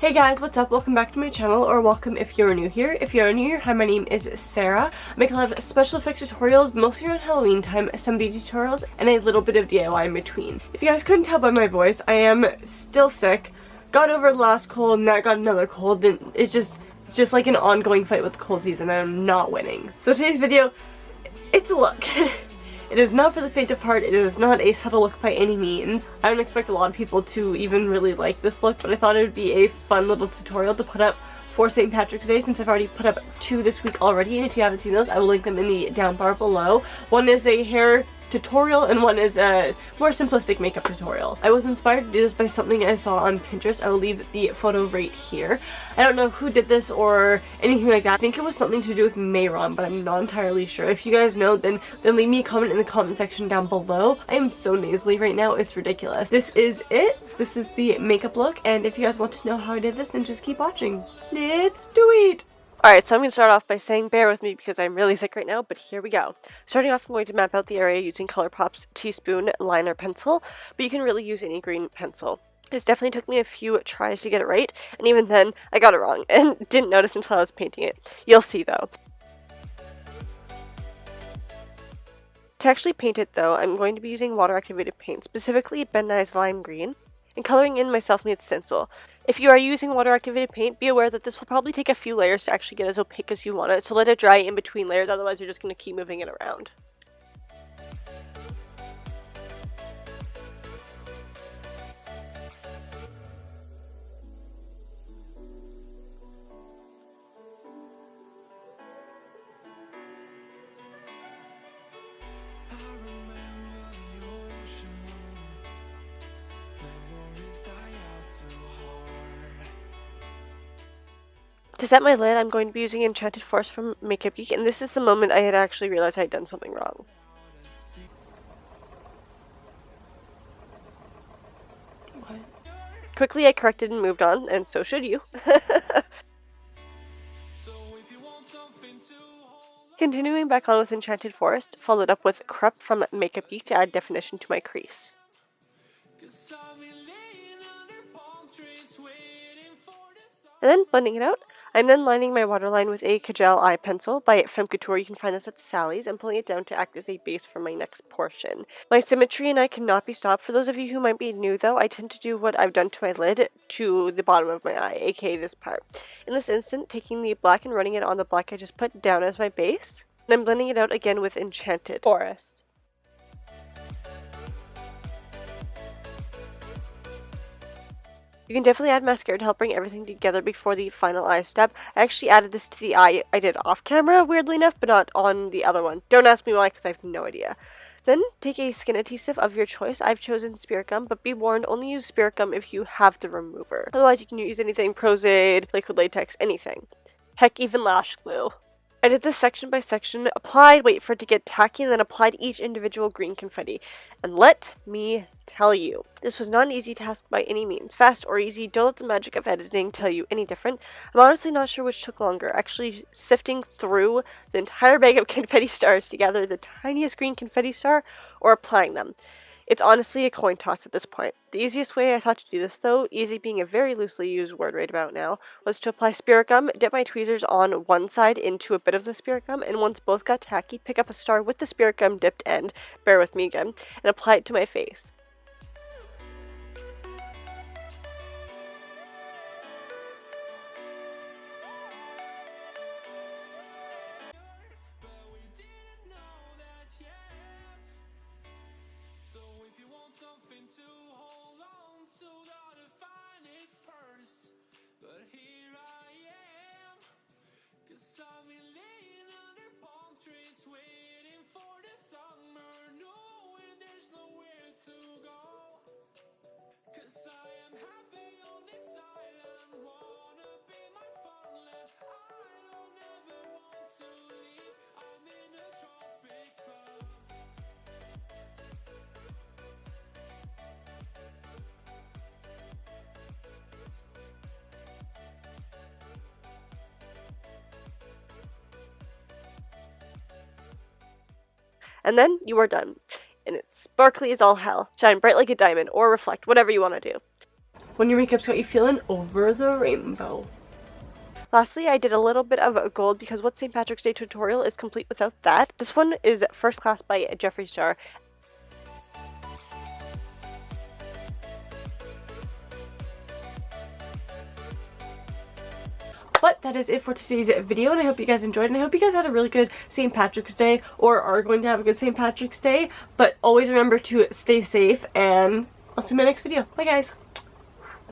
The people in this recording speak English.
Hey guys, what's up? Welcome back to my channel, or welcome if you're new here. If you're new here, hi, my name is Sarah. I make a lot of special effects tutorials, mostly around Halloween time, some beauty tutorials, and a little bit of DIY in between. If you guys couldn't tell by my voice, I am still sick. Got over the last cold, now I got another cold, and it's just like an ongoing fight with the cold season, and I'm not winning. So today's video, it's a look. It is not for the faint of heart, it is not a subtle look by any means. I don't expect a lot of people to even really like this look, but I thought it would be a fun little tutorial to put up for St. Patrick's Day, since I've already put up 2 this week already, and if you haven't seen those, I will link them in the down bar below. One is a hair tutorial and one is a more simplistic makeup tutorial. I was inspired to do this by something I saw on Pinterest. I will leave the photo right here. I don't know who did this or anything like that. I think it was something to do with Mayron, but I'm not entirely sure. If you guys know, then leave me a comment in the comment section down below. I am so nasally right now, it's ridiculous. This is it. This is the makeup look, and if you guys want to know how I did this, then just keep watching. Let's do it! Alright, so I'm going to start off by saying bear with me because I'm really sick right now, but here we go. Starting off, I'm going to map out the area using Colourpop's Teaspoon Liner Pencil, but you can really use any green pencil. This definitely took me a few tries to get it right, and even then, I got it wrong, and didn't notice until I was painting it. You'll see though. To actually paint it though, I'm going to be using water-activated paint, specifically Ben Nye's Lime Green, and coloring in my self-made stencil. If you are using water-activated paint, be aware that this will probably take a few layers to actually get as opaque as you want it, so let it dry in between layers, otherwise you're just going to keep moving it around. To set my lid, I'm going to be using Enchanted Forrest from Makeup Geek, and this is the moment I had actually realized I had done something wrong. What? Quickly I corrected and moved on, and so should you. Continuing back on with Enchanted Forrest, followed up with Crepe from Makeup Geek to add definition to my crease. And then blending it out, I'm then lining my waterline with a Kajal eye pencil by Femme Couture. You can find this at Sally's, and pulling it down to act as a base for my next portion. My symmetry and I cannot be stopped. For those of you who might be new though, I tend to do what I've done to my lid to the bottom of my eye, aka this part. In this instant, taking the black and running it on the black I just put down as my base, and I'm blending it out again with Enchanted Forrest. You can definitely add mascara to help bring everything together before the final eye step. I actually added this to the eye I did off camera, weirdly enough, but not on the other one. Don't ask me why, because I have no idea. Then take a skin adhesive of your choice. I've chosen Spirit Gum, but be warned, only use Spirit Gum if you have the remover. Otherwise, you can use anything, Prozade, liquid latex, anything. Heck, even lash glue. I did this section by section, applied, wait for it to get tacky, and then applied each individual green confetti. And let me tell you, this was not an easy task by any means. Fast or easy, don't let the magic of editing tell you any different. I'm honestly not sure which took longer, actually sifting through the entire bag of confetti stars to gather the tiniest green confetti star, or applying them. It's honestly a coin toss at this point. The easiest way I thought to do this though, easy being a very loosely used word right about now, was to apply Spirit Gum, dip my tweezers on one side into a bit of the Spirit Gum, and once both got tacky, pick up a star with the Spirit Gum dipped end, bear with me again, and apply it to my face. And then you are done. And it's sparkly as all hell. Shine bright like a diamond, or reflect, whatever you want to do. when your makeup's got you feeling over the rainbow. Lastly, I did a little bit of gold because what St. Patrick's Day tutorial is complete without that. This one is First Class by Jeffree. But that is it for today's video, and I hope you guys enjoyed, and I hope you guys had a really good St. Patrick's Day, or are going to have a good St. Patrick's Day. But always remember to stay safe, and I'll see you in my next video. Bye guys!